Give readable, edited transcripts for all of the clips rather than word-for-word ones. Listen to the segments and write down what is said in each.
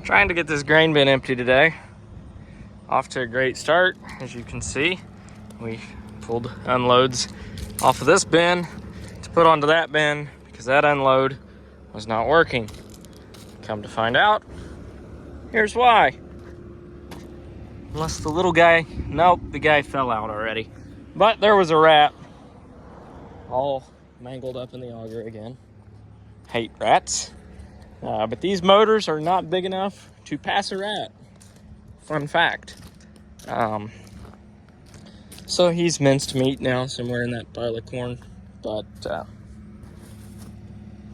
Trying to get this grain bin empty today. Off to a great start. As you can see, we pulled unloads off of this bin to put onto that bin because that unload was not working. Come to find out, here's why. Unless the little guy, nope, the guy fell out already. But there was a rat all mangled up in the auger again. Hate rats. But these motors are not big enough to pass a rat. Fun fact. So he's minced meat now somewhere in that pile of corn. But yeah,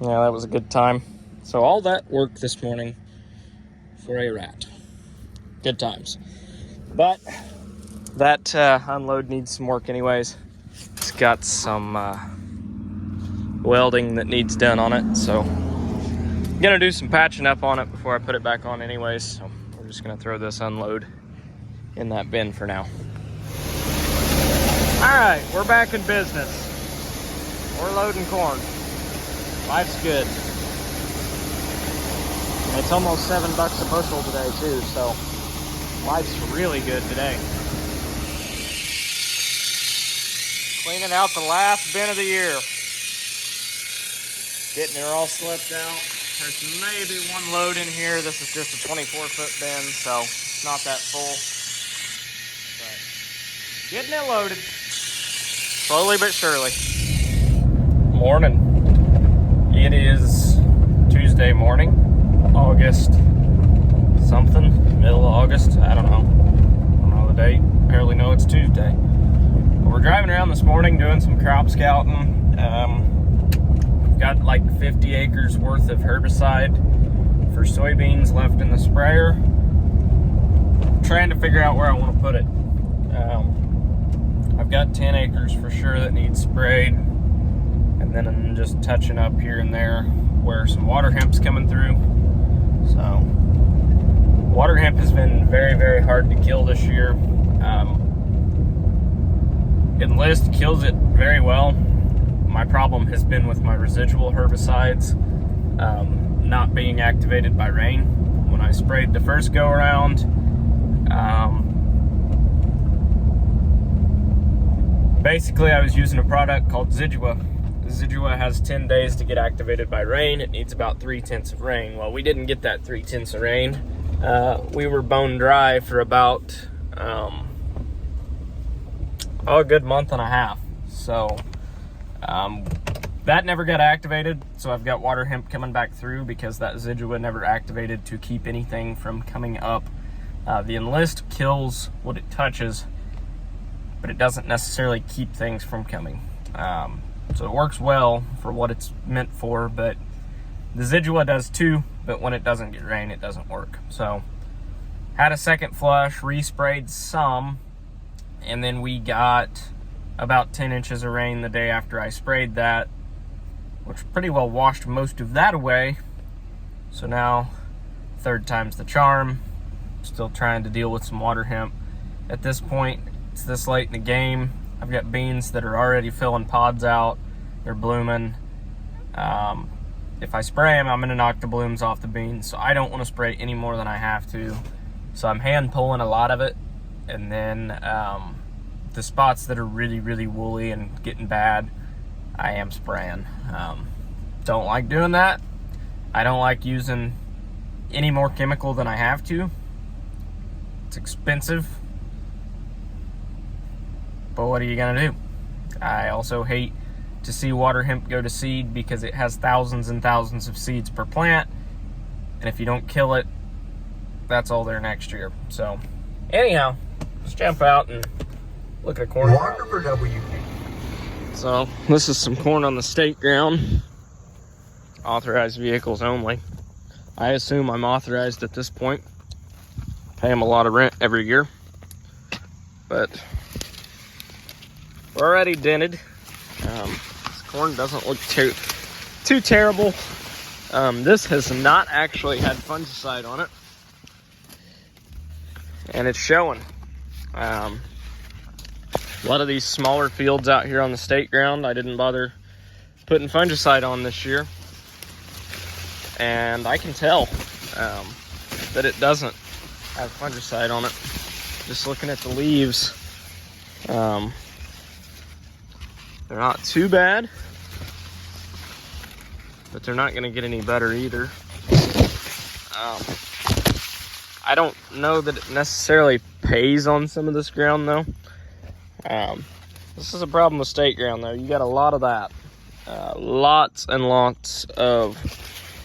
that was a good time. So all that work this morning for a rat. Good times. But that unload needs some work anyways. It's got some welding that needs done on it. So I'm gonna do some patching up on it before I put it back on anyways. So we're just gonna throw this unload in that bin for now. All right, we're back in business. We're loading corn. Life's good. And it's almost $7 a bushel today too, so life's really good today. Cleaning out the last bin of the year. Getting her all slipped out. There's maybe one load in here. This is just a 24-foot bin, so it's not that full. But getting it loaded. Slowly but surely. Morning. It is Tuesday morning, August something, middle of August. I don't know the date. Barely know it's Tuesday. But we're driving around this morning doing some crop scouting. Got like 50 acres worth of herbicide for soybeans left in the sprayer. Trying to figure out where I want to put it. I've got 10 acres for sure that needs sprayed, and then I'm just touching up here and there where some water hemp's coming through. So water hemp has been very, very hard to kill this year. Enlist kills it very well. My problem has been with my residual herbicides not being activated by rain. When I sprayed the first go around, basically I was using a product called Zidua. Zidua has 10 days to get activated by rain. It needs about 3/10 of rain. Well, we didn't get that 3/10 of rain. We were bone dry for about a good month and a half. So that never got activated, so I've got water hemp coming back through because that Zidua never activated to keep anything from coming up. The Enlist kills what it touches, but it doesn't necessarily keep things from coming. So it works well for what it's meant for, but the Zidua does too, but when it doesn't get rain, it doesn't work. So had a second flush, resprayed some, and then we got about 10 inches of rain the day after I sprayed that, which pretty well washed most of that away. So now, third time's the charm. Still trying to deal with some water hemp. At this point, it's this late in the game. I've got beans that are already filling pods out. They're blooming. If I spray them, I'm gonna knock the blooms off the beans. So I don't wanna spray any more than I have to. So I'm hand pulling a lot of it. And then the spots that are really, really woolly and getting bad, I am spraying. Don't like doing that. I don't like using any more chemical than I have to. It's expensive. But what are you gonna do? I also hate to see water hemp go to seed because it has thousands and thousands of seeds per plant. And if you don't kill it, that's all there next year. So anyhow, let's jump out and look at corn. Walker for WP. So this is some corn on the state ground. Authorized vehicles only. I assume I'm authorized at this point. Pay them a lot of rent every year. But we're already dented. This corn doesn't look too terrible. This has not actually had fungicide on it. And it's showing. A lot of these smaller fields out here on the state ground, I didn't bother putting fungicide on this year. And I can tell. that it doesn't have fungicide on it. Just looking at the leaves, they're not too bad, but they're not going to get any better either. I don't know that it necessarily pays on some of this ground though. This is a problem with state ground though. You got a lot of that. Lots and lots of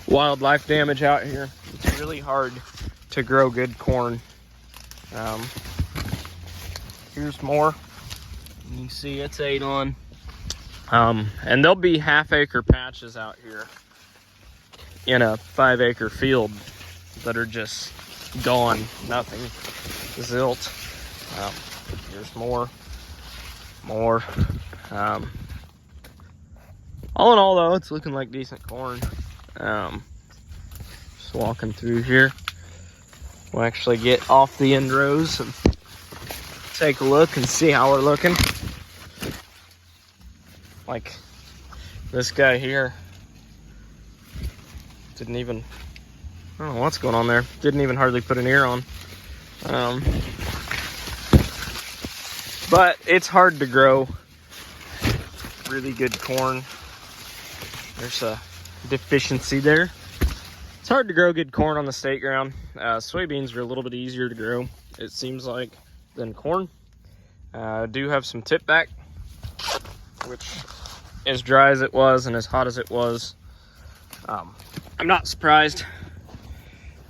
wildlife damage out here. It's really hard to grow good corn. Here's more. You can see it's 8 on. And there'll be half-acre patches out here in a 5-acre field that are just gone, nothing, zilt. Here's more. All in all though, it's looking like decent corn. Just walking through here. We'll actually get off the end rows and take a look and see how we're looking. Like this guy here didn't even, I don't know what's going on there. Didn't even hardly put an ear on. But it's hard to grow really good corn. There's a deficiency there. It's hard to grow good corn on the state ground. Soybeans are a little bit easier to grow, it seems like, than corn. Do have some tip back, which as dry as it was and as hot as it was, I'm not surprised.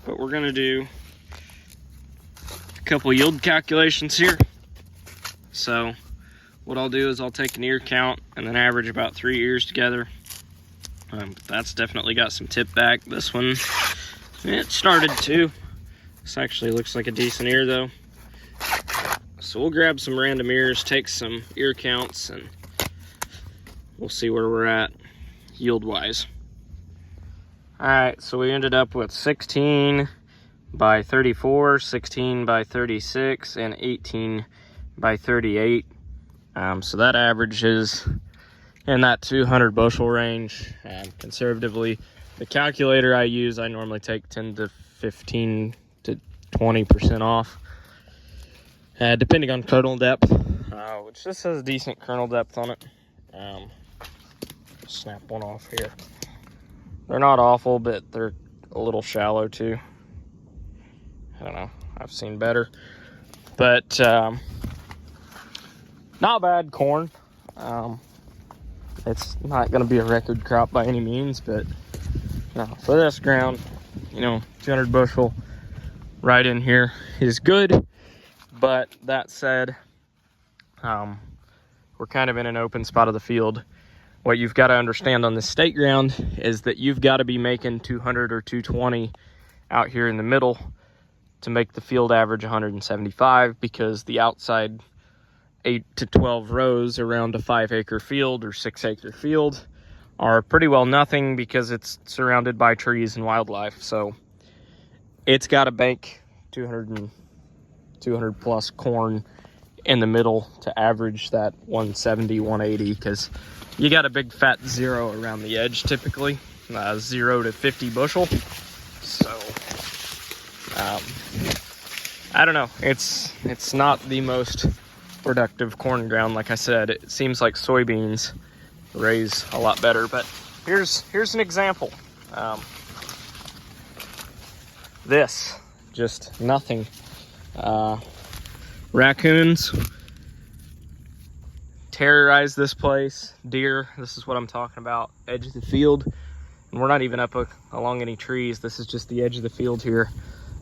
But we're gonna do a couple yield calculations here. So what I'll do is I'll take an ear count and then average about 3 ears together. That's definitely got some tip back. This one, it started to. This actually looks like a decent ear though. So we'll grab some random ears, take some ear counts, and we'll see where we're at yield wise. All right, so we ended up with 16 by 34, 16 by 36, and 18 by 38. So that averages in that 200 bushel range. And conservatively, the calculator I use, I normally take 10 to 15 to 20% off, depending on kernel depth, which this has a decent kernel depth on it. Snap one off here. They're not awful, but they're a little shallow too. I don't know, I've seen better. But not bad corn. It's not going to be a record crop by any means, but no, for this ground, 200 bushel right in here is good. But that said, we're kind of in an open spot of the field. What you've got to understand on this state ground is that you've got to be making 200 or 220 out here in the middle to make the field average 175, because the outside 8 to 12 rows around a 5-acre field or 6-acre field are pretty well nothing, because it's surrounded by trees and wildlife. So it's got to bank 200 plus corn in the middle to average that 170, 180, because you got a big fat zero around the edge typically, 0 to 50 bushel. So I don't know, it's not the most productive corn ground. Like I said, it seems like soybeans raise a lot better. But here's an example. This, just nothing. Raccoons terrorize this place. Deer, this is what I'm talking about. Edge of the field, and we're not even up along any trees. This is just the edge of the field here.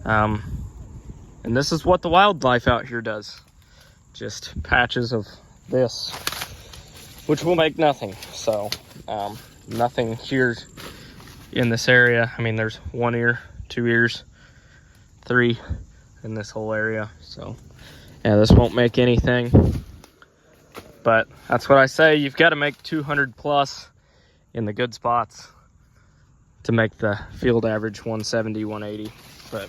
And this is what the wildlife out here does. Just patches of this, which will make nothing. So nothing here in this area. I mean, there's 1 ear, 2 ears, 3 in this whole area. So yeah, this won't make anything. But that's what I say, you've got to make 200 plus in the good spots to make the field average 170, 180. But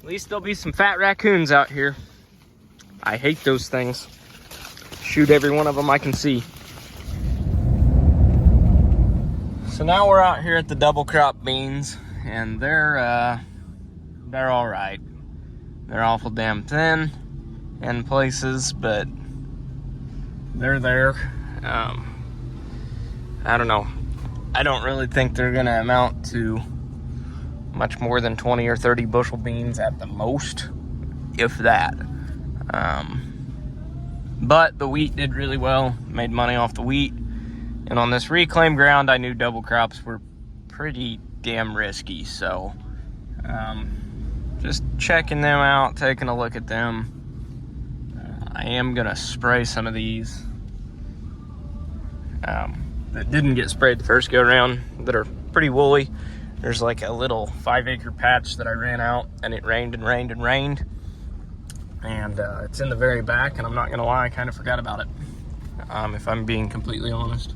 at least there'll be some fat raccoons out here. I hate those things. Shoot every one of them I can see. So now we're out here at the double crop beans, and they're they're all right. They're awful damn thin in places, but they're there. I don't know. I don't really think they're gonna amount to much more than 20 or 30 bushel beans at the most, if that. But the wheat did really well, made money off the wheat. And on this reclaimed ground, I knew double crops were pretty damn risky. So just checking them out, taking a look at them. I am gonna spray some of these that didn't get sprayed the first go around, that are pretty woolly. There's like a little 5-acre patch that I ran out, and it rained and rained and rained. And it's in the very back, and I'm not gonna lie, I kind of forgot about it, if I'm being completely honest.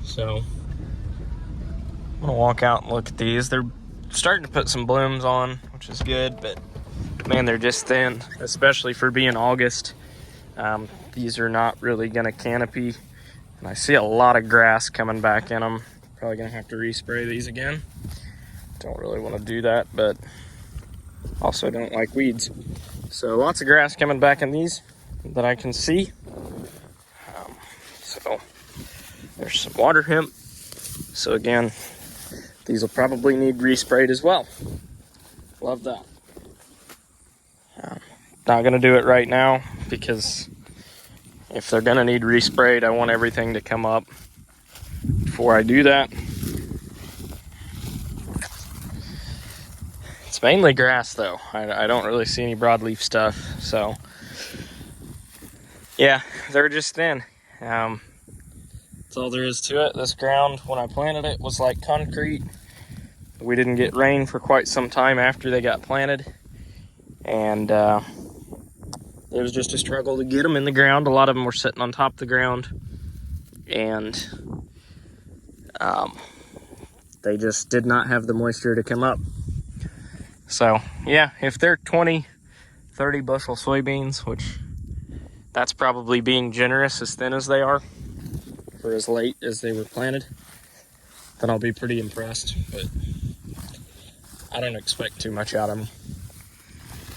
So I'm gonna walk out and look at these. They're starting to put some blooms on, which is good, but man, they're just thin, especially for being August. These are not really gonna canopy, and I see a lot of grass coming back in them. Probably gonna have to respray these again. Don't really want to do that, but also don't like weeds. So lots of grass coming back in these that I can see. So there's some water hemp. So again, these will probably need resprayed as well. Love that. Not gonna do it right now, because if they're gonna need resprayed, I want everything to come up before I do that. It's mainly grass though. I don't really see any broadleaf stuff. So yeah, they're just thin. That's all there is to it. This ground, when I planted it, was like concrete. We didn't get rain for quite some time after they got planted. And it was just a struggle to get them in the ground. A lot of them were sitting on top of the ground. And they just did not have the moisture to come up. So yeah, if they're 20, 30 bushel soybeans, which that's probably being generous, as thin as they are for as late as they were planted, then I'll be pretty impressed. But I don't expect too much out of them.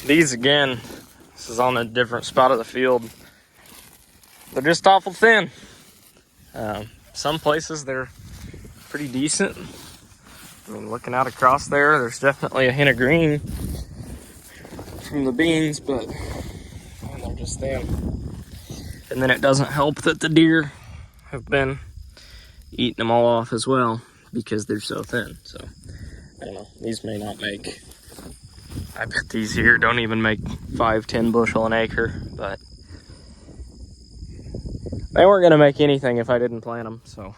These, again, this is on a different spot of the field. They're just awful thin. Some places they're pretty decent. I mean, looking out across there's definitely a hint of green from the beans, but man, they're just thin. And then it doesn't help that the deer have been eating them all off as well, because they're so thin. So I don't know, these may not make, I bet these here don't even make 5-10 bushel an acre, but they weren't gonna make anything if I didn't plant them. So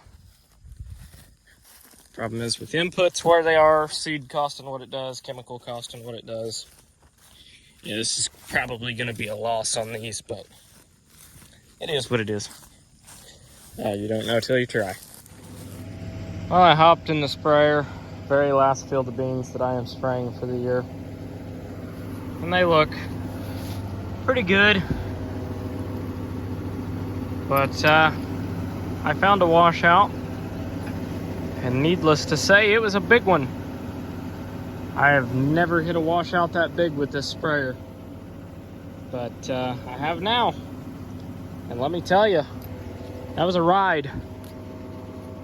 problem is with inputs where they are, seed costing what it does, chemical costing what it does. Yeah, this is probably gonna be a loss on these, but it is what it is. You don't know till you try. Well, I hopped in the sprayer, very last field of beans that I am spraying for the year. And they look pretty good. But I found a washout, and needless to say, it was a big one. I have never hit a washout that big with this sprayer, but I have now. And let me tell you, that was a ride.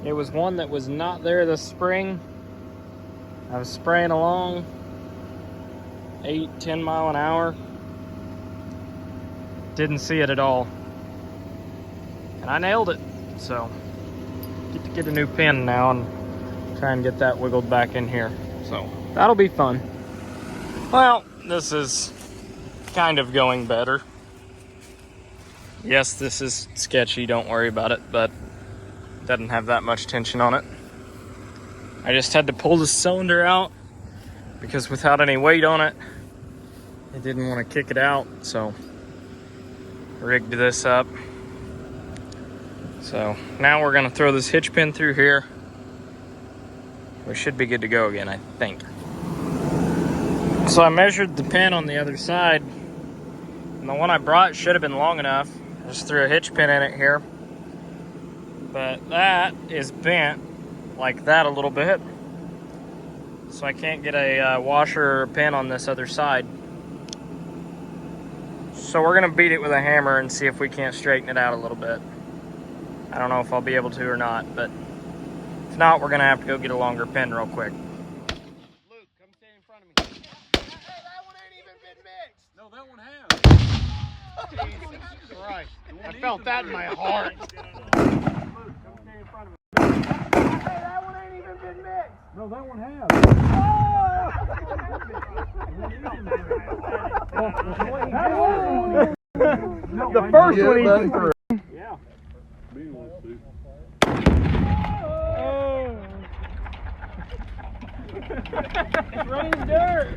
It was one that was not there this spring. I was spraying along 8-10 mile an hour. Didn't see it at all. And I nailed it. So get a new pin now and try and get that wiggled back in here. So that'll be fun. Well, this is kind of going better. Yes, this is sketchy, don't worry about it, but it doesn't have that much tension on it. I just had to pull the cylinder out because without any weight on it, I didn't want to kick it out, so rigged this up. So now we're gonna throw this hitch pin through here. We should be good to go again, I think. So I measured the pin on the other side, and the one I brought should have been long enough. I just threw a hitch pin in it here. But that is bent like that a little bit. So I can't get a washer or pin on this other side. So we're gonna beat it with a hammer and see if we can't straighten it out a little bit. I don't know if I'll be able to or not, but if not, we're gonna have to go get a longer pin real quick. Luke, come stand in front of me. Hey, that one ain't even been mixed. No, that one has. Jesus Christ. I felt that in my heart. Luke, come stand in front of me. Hey, that one ain't even been mixed. No, that one has. The first one he threw. Yeah. It's raining dirt.